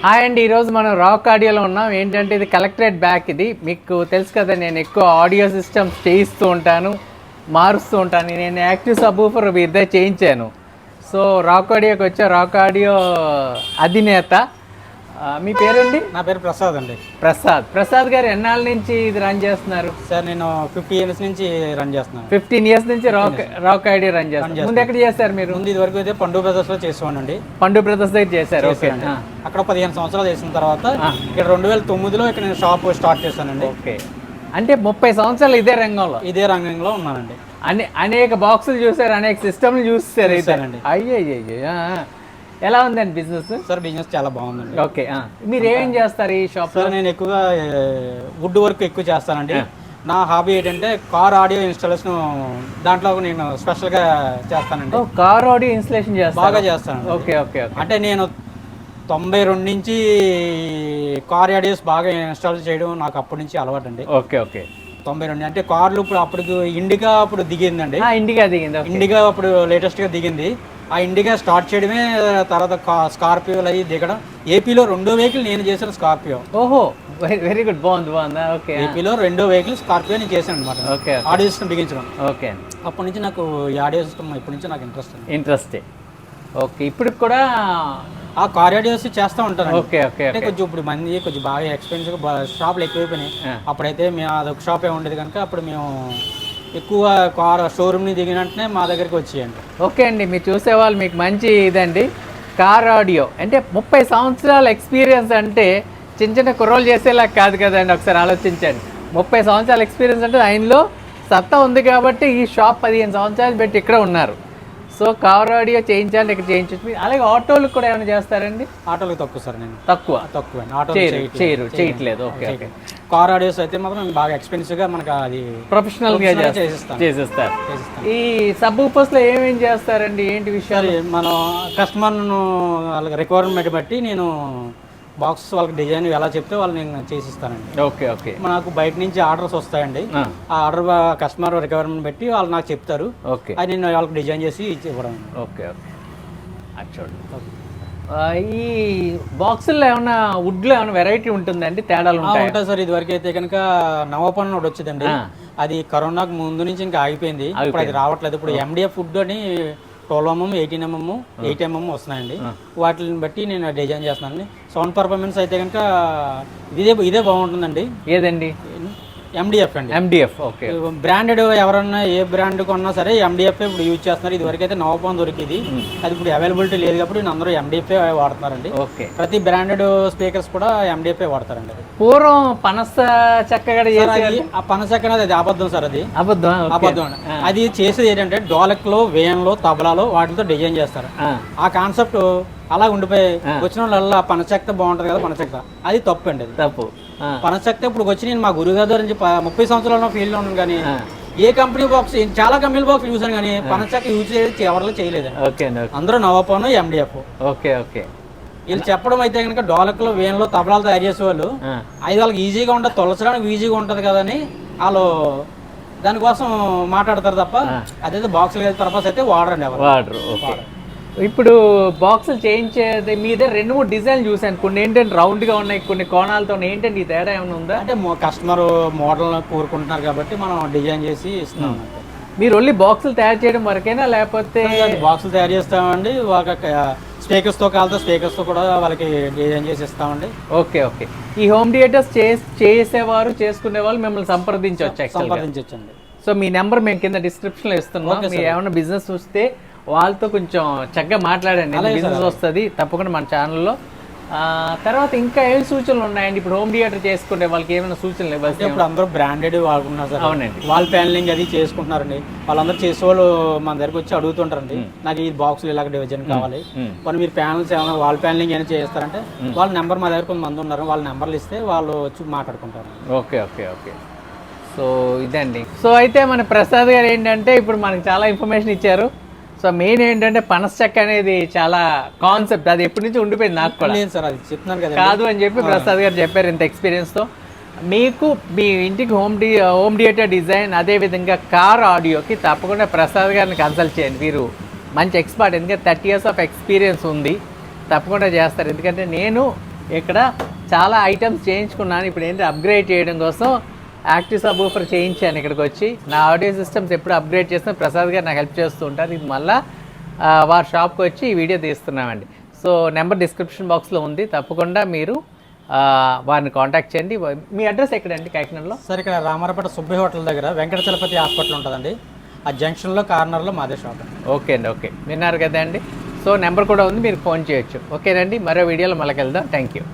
Hi అండి, ఈరోజు మనం రాక్ ఆడియోలో ఉన్నాం. ఏంటంటే ఇది కలెక్టరేట్ బ్యాక్. ఇది మీకు తెలుసు కదా, నేను ఎక్కువ ఆడియో సిస్టమ్స్ చేయిస్తూ ఉంటాను, మారుస్తూ ఉంటాను. నేను యాక్టివ్ సబ్-వూఫర్ ఇద్దరు చేయించాను. సో రాక్ ఆడియోకి వచ్చా. రాక్ ఆడియో అధినేత మీ పేరండి? నా పేరు ప్రసాద్ అండి. ప్రసాద్ గారు ఎన్నాళ్ళ నుంచి ఇది రన్ చేస్తున్నారు? సార్ నేను 50 years నుంచి రన్ చేస్తున్నాను. 15 years నుంచి రాక్ ఆడియో రన్ చేస్తున్నారు. ముందు ఎక్కడ చేశారు మీరు? ముందు ఇదివరకు అయితే పండు బ్రదర్స్ లో చేసేవాడిని. పండు బ్రదర్స్ దగ్గర చేశారు. ఓకే. అక్కడ 15 సంవత్సరాలు చేసిన తర్వాత ఇక్కడ 2009లో ఇక్కడ నేను షాప్ స్టార్ట్ చేశానండి. ఓకే, అంటే 30 సంవత్సరాలు ఇదే రంగంలో ఉన్నానండి. అనేక బాక్సులు చూసారు, అనేక సిస్టమ్లు చూసారు. అయ్యో, ఎలా ఉందండి బిజినెస్? సార్ బిజినెస్ చాలా బాగుందండి. ఓకే, మీరు ఏం చేస్తారు ఈ షాప్? సార్ నేను ఎక్కువగా వుడ్ వర్క్ ఎక్కువ చేస్తానండి. నా హాబీ ఏంటంటే కార్ ఆడియో ఇన్స్టాలేషన్, దాంట్లో నేను స్పెషల్గా చేస్తానండి. కార్ ఆడియో ఇన్స్టాలేషన్ బాగా చేస్తాను. ఓకే, అంటే నేను 92 నుంచి కార్ ఆడియోస్ బాగా ఇన్స్టాల్ చేయడం నాకు అప్పటి నుంచి అలవాటు అండి. ఓకే, 92 అంటే కార్లు అప్పుడు ఇండిగా అప్పుడు దిగిందండి. ఇండిగా అప్పుడు లేటెస్ట్గా దిగింది. ఆ ఇండిగా స్టార్ట్ చేయడమే, తర్వాత స్కార్పియోలు అవి దిగడం. ఏపీలో 2వ వెహికల్ నేను చేసిన స్కార్పియో. ఓహో, వెరీ గుడ్, బాగుందా? ఓకే, ఏపీలో 2వ వెహికల్ స్కార్పియో నేను చేశాను అనమాట. ఓకే, ఆడియో సిస్టమ్ బిగించడం. ఓకే, అప్పటి నుంచి నాకు ఈ ఆడియో సిస్టమ్ ఇప్పటి నుంచి నాకు ఇంట్రెస్ట్. ఓకే, ఇప్పుడు కూడా ఆ కార్ ఆడియోస్ చేస్తూ ఉంటాను. ఓకే, అంటే కొంచెం ఇప్పుడు కొంచెం బాగా ఎక్స్పెన్సివ్ షాపులు ఎక్కువైపోయినాయి. అప్పుడైతే మేము అదొక షాపే ఉండేది కనుక అప్పుడు మేము ఎక్కువ కార్ షోరూమ్ని దిగిన వెంటనే మా దగ్గరికి వచ్చేయండి. ఓకే అండి, మీరు చూసేవాళ్ళు మీకు మంచి ఇదండి. కార్ ఆడియో అంటే 30 సంవత్సరాల ఎక్స్పీరియన్స్ అంటే చిన్న కుర్రోలు చేసేలా కాదు కదండి. ఒకసారి ఆలోచించండి. 30 సంవత్సరాల ఎక్స్పీరియన్స్ అంటే ఆయనలో సత్తా ఉంది కాబట్టి ఈ షాప్ 15 సంవత్సరాలు పెట్టి ఇక్కడ ఉన్నారు. సో కార్ ఆడియో చేయించాలి, ఇక్కడ చేయించచ్చు. అలాగే ఆటోలకు కూడా ఏమైనా చేస్తారండి? ఆటోలకు తక్కువ సార్, నేను తక్కువ ఆటో చేయట్లేదు. ఓకే, కార్ ఆడియోస్ అయితే మాత్రం బాగా ఎక్స్పెన్సివ్గా మనకు అది ప్రొఫెషనల్ గా చేసేస్తారు. ఈ సబ్-వూఫర్స్ లో ఏమేం చేస్తారండి, ఏంటి విషయాలు? మనం కస్టమర్ను వాళ్ళకి రిక్వైర్మెంట్ బట్టి నేను బాక్స్ వాళ్ళకి డిజైన్ ఎలా చెప్తే వాళ్ళు నేను చేసిస్తానండి. ఓకే, నాకు బయట నుంచి ఆర్డర్స్ వస్తాయండి. ఆ ఆర్డర్ కస్టమర్ రిక్వైర్మెంట్ బట్టి వాళ్ళు నాకు చెప్తారు. ఓకే, అది నేను వాళ్ళకి డిజైన్ చేసి ఇవ్వడం. ఓకే, చూడండి. ఈ బాక్సుల్లో ఏమైనా వుడ్లో ఏమైనా వెరైటీ ఉంటుందండి, తేడాలు ఉంటాయి సార్. ఇది వరకు అయితే కనుక నవపన్ ఒకటి వచ్చిందండి. అది కరోనాకు ముందు నుంచి ఇంకా ఆగిపోయింది. ఇప్పుడు అది రావట్లేదు. ఇప్పుడు MDF వుడ్ అని 12mm, 18mm, 8mm వస్తున్నాయండి. వాటిని బట్టి నేను డిజైన్ చేస్తున్నానండి. సౌండ్ పర్ఫార్మెన్స్ అయితే కనుక ఇదే బాగుంటుందండి. ఏదండి? MDF అండి. MDF. ఓకే, బ్రాండెడ్ ఎవరన్నా ఏ బ్రాండ్ కొన్నా సరే MDF ఇప్పుడు యూజ్ చేస్తున్నారు. ఇది వరకు అయితే నవపాన్ దొరికింది, అది ఇప్పుడు అవైలబిలిటీ లేదు కాబట్టి అందరూ MDF వాడుతున్నారండి. ఓకే, ప్రతి బ్రాండెడ్ స్పీకర్స్ కూడా MDF వాడతారండి. పూర్వం పనస చెక్క, ఆ పనస చెక్క అది అబద్ధం సార్. అది అబద్ధం. అది చేసేది ఏంటంటే డోలక్లో, వేయంలో, తబలాలో వాటితో డిజైన్ చేస్తారు. ఆ కాన్సెప్ట్ అలా ఉండిపోయి వచ్చిన వాళ్ళ పనచెక్క బాగుంటది కదా, పనచెక్క అది తప్పు అండి. అది తప్పు. పనచెక్క ఇప్పుడు వచ్చి నేను మా గురుగారు నుంచి 30 సంవత్సరాల ఫీల్డ్ లో ఉన్నాను. కానీ ఏ కంపెనీ బాక్స్, చాలా కంపెనీ బాక్స్ చూసాను కానీ పనచెక్క యూజ్ చేసి ఎవరిలో చేయలేదు. అందరూ నవపాను, MDF. ఓకే, వీళ్ళు చెప్పడం అయితే కనుక డోలక్లో, వేయంలో, తబలాలు తయారు చేసే వాళ్ళు అది వాళ్ళకి ఈజీగా ఉంటుంది, తొలచడానికి ఈజీగా ఉంటది కదని వాళ్ళు దానికోసం మాట్లాడతారు తప్ప అదైతే బాక్సులు పర్పస్ అయితే వాడరండి ఎవరు. ఇప్పుడు బాక్సులు చేయించేది మీ దగ్గర 2-3 డిజైన్లు చూసాను. కొన్ని ఏంటంటే రౌండ్ గా ఉన్నాయి, కొన్ని కోణాలతో. ఏంటంటే ఈ తేడా ఏమైనా ఉందా? అంటే కస్టమర్ మోడల్ కోరుకుంటున్నారు కాబట్టి మనం డిజైన్ చేసి ఇస్తున్నాం. మీరు ఓన్లీ బాక్సులు తయారు చేయడం వరకేనా, లేకపోతే? బాక్సులు తయారు చేస్తామండి. స్పీకర్స్ తో కాలితే స్పీకర్స్ తో కూడా వాళ్ళకి డిజైన్ చేసి ఇస్తామండి. ఓకే, ఈ హోమ్ థియేటర్స్ చేసేవారు, చేసుకునే వాళ్ళు మిమ్మల్ని సంప్రదించవచ్చండి. సో మీ నెంబర్ మేము కింద డిస్క్రిప్షన్ లో ఇస్తున్నాం. మీరు ఏమైనా బిజినెస్ చూస్తే వాళ్ళతో కొంచెం చక్కగా మాట్లాడండి, బిజినెస్ వస్తుంది తప్పకుండా మన ఛానల్లో. తర్వాత ఇంకా ఏం సూచనలు ఉన్నాయండి ఇప్పుడు హోమ్ థియేటర్ చేసుకునే వాళ్ళకి? ఏమైనా సూచనలు ఇవ్వాలి? ఇప్పుడు అందరూ బ్రాండెడ్ వాడుకుంటున్నారు సార్. అవునండి, వాల్ ప్యానలింగ్ అది చేసుకుంటున్నారండి. వాళ్ళందరూ చేసేవాళ్ళు మన దగ్గరకు వచ్చి అడుగుతుంటారండి, నాకు ఈ బాక్సులు ఇలాగ డిజైన్ కావాలి, మరి మీరు ప్యానల్స్ ఏమైనా వాల్ ప్యానలింగ్ ఏమైనా చేస్తారంటే వాళ్ళ నెంబర్ మా దగ్గర కొంతమంది ఉన్నారు, వాళ్ళ నెంబర్లు ఇస్తే వాళ్ళు వచ్చి మాట్లాడుకుంటారు. ఓకే. సో ఇదండి. సో అయితే మన ప్రసాద్ గారు ఏంటంటే ఇప్పుడు మనకి చాలా ఇన్ఫర్మేషన్ ఇచ్చారు. సో మెయిన్ ఏంటంటే పనస చెక్క అనేది చాలా కాన్సెప్ట్, అది ఎప్పటి నుంచి ఉండిపోయింది. నాకు కూడా కాదు అని చెప్పి ప్రసాద్ గారు చెప్పారు ఇంత ఎక్స్పీరియన్స్తో. మీకు మీ ఇంటికి హోమ్ థియేటర్ డిజైన్, అదేవిధంగా కార్ ఆడియోకి తప్పకుండా ప్రసాద్ గారిని కన్సల్ట్ చేయండి. మీరు మంచి ఎక్స్పర్ట్, ఎందుకంటే 30 years ఆఫ్ ఎక్స్పీరియన్స్ ఉంది. తప్పకుండా చేస్తారు. ఎందుకంటే నేను ఇక్కడ చాలా ఐటమ్స్ చేయించుకున్నాను. ఇప్పుడు ఏంటి అప్గ్రేడ్ చేయడం కోసం యాక్టివ్ సబ్ ఊఫర్ చేయించాను ఇక్కడికి వచ్చి. నా ఆడియో సిస్టమ్స్ ఎప్పుడు అప్గ్రేడ్ చేస్తున్నా ప్రసాద్ గారు నాకు హెల్ప్ చేస్తూ ఉంటారు. ఇది మళ్ళీ వారి షాప్కి వచ్చి ఈ వీడియో తీస్తున్నామండి. సో నెంబర్ డిస్క్రిప్షన్ బాక్స్లో ఉంది, తప్పకుండా మీరు వారిని కాంటాక్ట్ చేయండి. మీ అడ్రస్ ఎక్కడండి కాకినాడలో? సార్ ఇక్కడ రామారపేట సుబ్బయ్య హోటల్ దగ్గర వెంకట చలపతి హాస్పిటల్ ఉంటుందండి. ఆ జంక్షన్లో కార్నర్లో మాదే షాప్. ఓకే అండి, ఓకే, విన్నారు కదా అండి. సో నెంబర్ కూడా ఉంది, మీరు ఫోన్ చేయొచ్చు. ఓకేనండి, మరో వీడియోలో మళ్ళీ వెళ్దాం. Thank you.